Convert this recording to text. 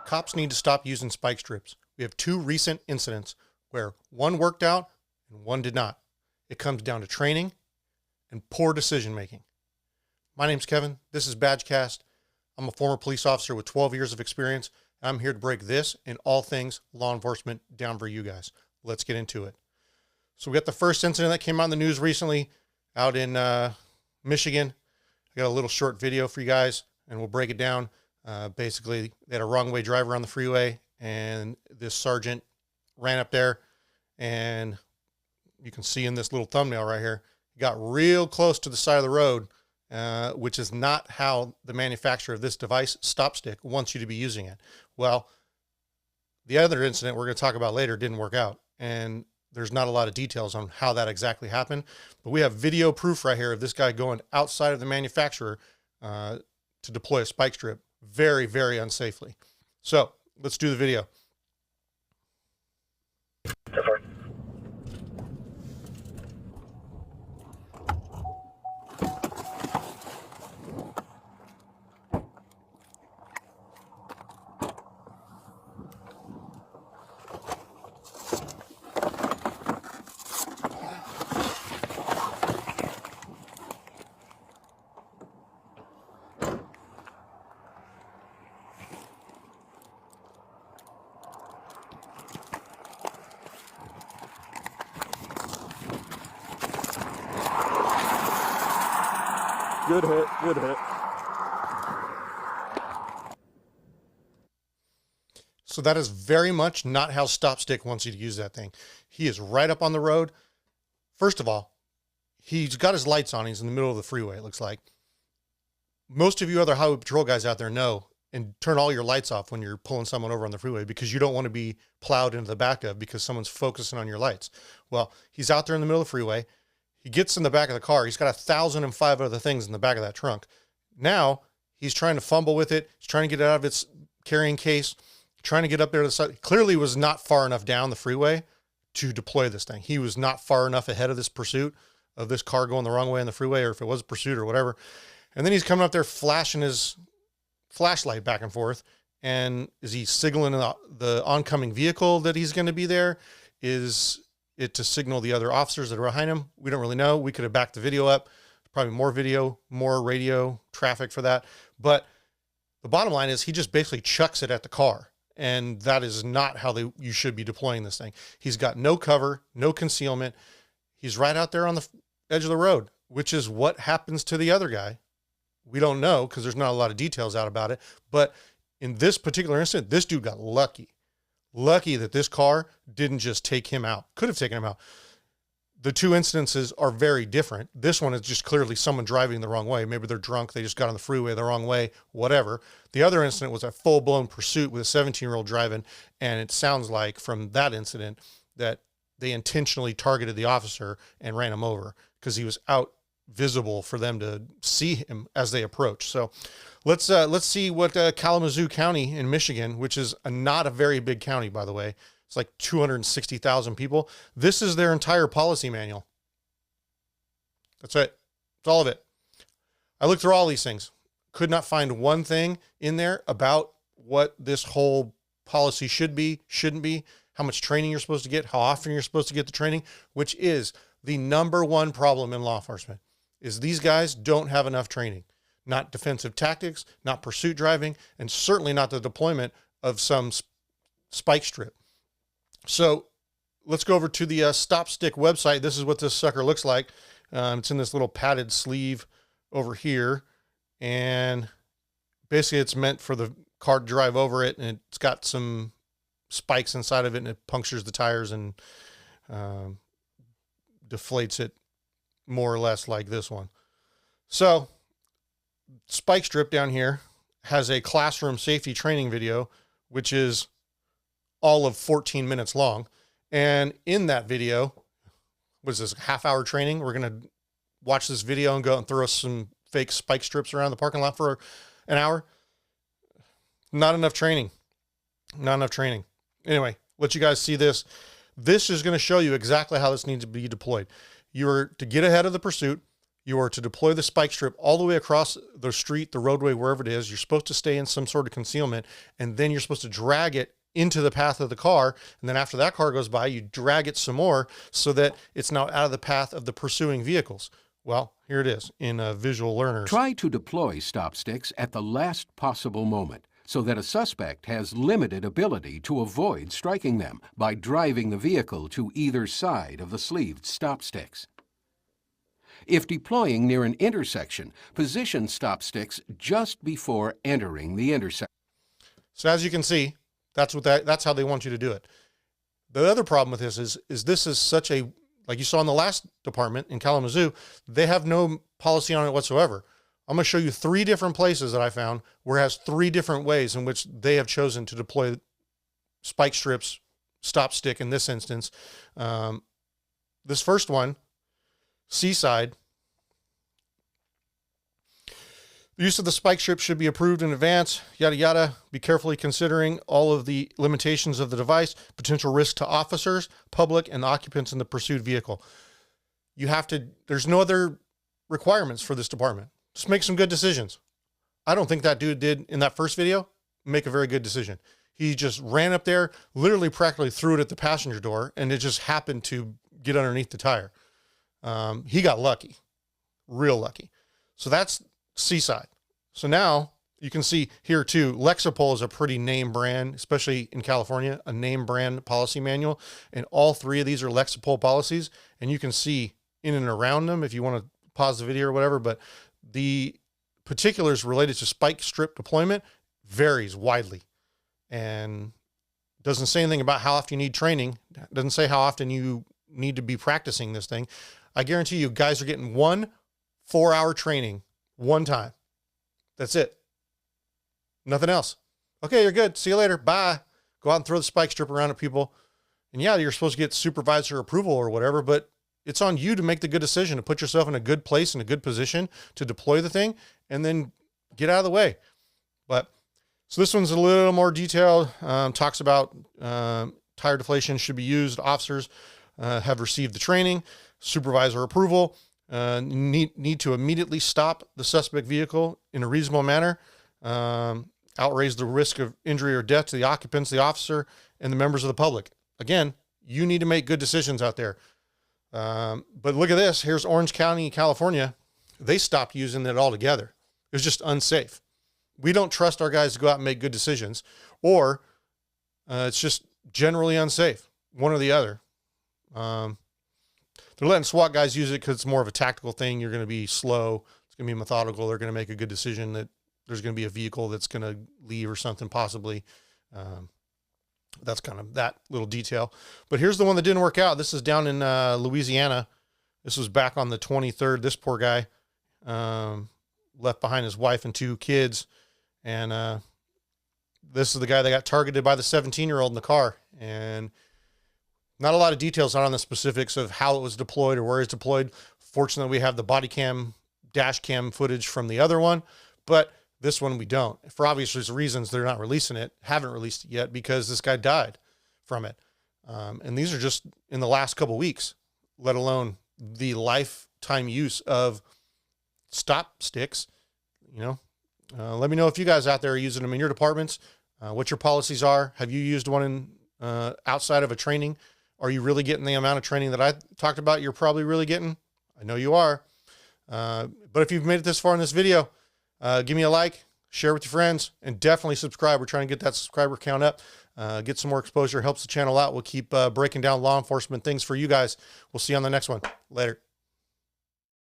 Cops need to stop using spike strips. We have two recent incidents where one worked out and one did not. It comes down to training and poor decision making. My name's Kevin. This is Badgecast. I'm a former police officer with 12 years of experience. And I'm here to break this and all things law enforcement down for you guys. Let's get into it. So we got the first incident that came out in the news recently out in Michigan. I got a little short video for you guys and we'll break it down. Basically, they had a wrong way driver on the freeway and this sergeant ran up there, and you can see in this little thumbnail right here, he got real close to the side of the road, which is not how the manufacturer of this device, Stop Stick, wants you to be using it. Well, the other incident we're going to talk about later didn't work out, and there's not a lot of details on how that exactly happened, but we have video proof right here of this guy going outside of the manufacturer to deploy a spike strip very, very unsafely. So let's do the video. Good hit, good hit. So that is very much not how Stop Stick wants you to use that thing. He is right up on the road. First of all, he's got his lights on. He's in the middle of the freeway, it looks like. Most of you other highway patrol guys out there know and turn all your lights off when you're pulling someone over on the freeway because you don't want to be plowed into the back of because someone's focusing on your lights. Well, he's out there in the middle of the freeway. He gets in the back of the car. He's got 1,005 other things in the back of that trunk. Now he's trying to fumble with it. He's trying to get it out of its carrying case, trying to get up there to the side. He clearly was not far enough down the freeway to deploy this thing. He was not far enough ahead of this pursuit of this car going the wrong way on the freeway, or if it was a pursuit or whatever. And then he's coming up there flashing his flashlight back and forth. And is he signaling the oncoming vehicle that he's going to be there? Is it to signal the other officers that are behind him? We don't really know. We could have backed the video up. Probably more video, more radio traffic for that. But the bottom line is he just basically chucks it at the car. And that is not how you should be deploying this thing. He's got no cover, no concealment. He's right out there on the edge of the road, which is what happens to the other guy. We don't know because there's not a lot of details out about it. But in this particular incident, this dude got lucky. Lucky that this car didn't just take him out. Could have taken him out. The two incidences are very different. This one is just clearly someone driving the wrong way. Maybe they're drunk. They just got on the freeway the wrong way, whatever. The other incident was a full-blown pursuit with a 17-year-old driving. And it sounds like from that incident that they intentionally targeted the officer and ran him over because he was out visible for them to see him as they approach. So let's see what Kalamazoo County in Michigan, which is not a very big county, by the way. It's like 260,000 people. This is their entire policy manual. That's it. That's all of it. I looked through all these things. Could not find one thing in there about what this whole policy should be, shouldn't be, how much training you're supposed to get, how often you're supposed to get the training, which is the number one problem in law enforcement, is these guys don't have enough training. Not defensive tactics, not pursuit driving, and certainly not the deployment of some spike strip. So let's go over to the Stop Stick website. This is what this sucker looks like. It's in this little padded sleeve over here. And basically it's meant for the car to drive over it. And it's got some spikes inside of it, and it punctures the tires and deflates it more or less like this one. So spike strip down here has a classroom safety training video, which is all of 14 minutes long. And in that video, what is this, half-hour training? We're going to watch this video and go and throw some fake spike strips around the parking lot for an hour. Not enough training. Not enough training. Anyway, let you guys see this. This is going to show you exactly how this needs to be deployed. You're to get ahead of the pursuit. You are to deploy the spike strip all the way across the street, the roadway, wherever it is. You're supposed to stay in some sort of concealment, and then you're supposed to drag it into the path of the car. And then after that car goes by, you drag it some more so that it's now out of the path of the pursuing vehicles. Well, here it is in Visual Learners. Try to deploy stop sticks at the last possible moment so that a suspect has limited ability to avoid striking them by driving the vehicle to either side of the sleeved stop sticks. If deploying near an intersection, position stop sticks just before entering the intersection. So as you can see, that's how they want you to do it. The other problem with this is this is such a, like you saw in the last department in Kalamazoo, they have no policy on it whatsoever. I'm going to show you 3 different places that I found where it has 3 different ways in which they have chosen to deploy spike strips, stop stick in this instance. This first one, Seaside. The use of the spike strip should be approved in advance, yada, yada. Be carefully considering all of the limitations of the device, potential risk to officers, public, and occupants in the pursued vehicle. There's no other requirements for this department. Just make some good decisions. I don't think that dude did in that first video make a very good decision. He just ran up there, literally practically threw it at the passenger door, and it just happened to get underneath the tire. He got lucky, real lucky. So that's Seaside. So now you can see here too, Lexipol is a pretty name brand, especially in California, a name brand policy manual. And all 3 of these are Lexipol policies. And you can see in and around them if you want to pause the video or whatever, but the particulars related to spike strip deployment varies widely and doesn't say anything about how often you need training. Doesn't say how often you need to be practicing this thing. I guarantee you guys are getting 1 4-hour training one time. That's it. Nothing else. Okay, you're good. See you later. Bye. Go out and throw the spike strip around at people. And yeah, you're supposed to get supervisor approval or whatever, but it's on you to make the good decision, to put yourself in a good place, in a good position to deploy the thing, and then get out of the way. But so this one's a little more detailed. Talks about tire deflation should be used. Officers have received the training, supervisor approval, need to immediately stop the suspect vehicle in a reasonable manner, outraise the risk of injury or death to the occupants, the officer, and the members of the public. Again, you need to make good decisions out there. But look at this. Here's Orange County, California. They stopped using it altogether. It was just unsafe. We don't trust our guys to go out and make good decisions, or it's just generally unsafe, one or the other. They're letting SWAT guys use it because it's more of a tactical thing. You're going to be slow. It's going to be methodical. They're going to make a good decision that there's going to be a vehicle that's going to leave or something possibly. That's kind of that little detail. But here's the one that didn't work out. This is down in Louisiana. This was back on the 23rd. This poor guy left behind his wife and 2 kids. And this is the guy that got targeted by the 17-year-old in the car. And not a lot of details on the specifics of how it was deployed or where it's deployed. Fortunately, we have the body cam, dash cam footage from the other one, but this one we don't. For obvious reasons, they're not releasing it, haven't released it yet because this guy died from it. And these are just in the last couple of weeks, let alone the lifetime use of stop sticks. Let me know if you guys out there are using them in your departments, what your policies are. Have you used one in outside of a training? Are you really getting the amount of training that I talked about? You're probably really getting. I know you are. But if you've made it this far in this video, give me a like, share with your friends, and definitely subscribe. We're trying to get that subscriber count up, get some more exposure, helps the channel out. We'll keep breaking down law enforcement things for you guys. We'll see you on the next one. Later.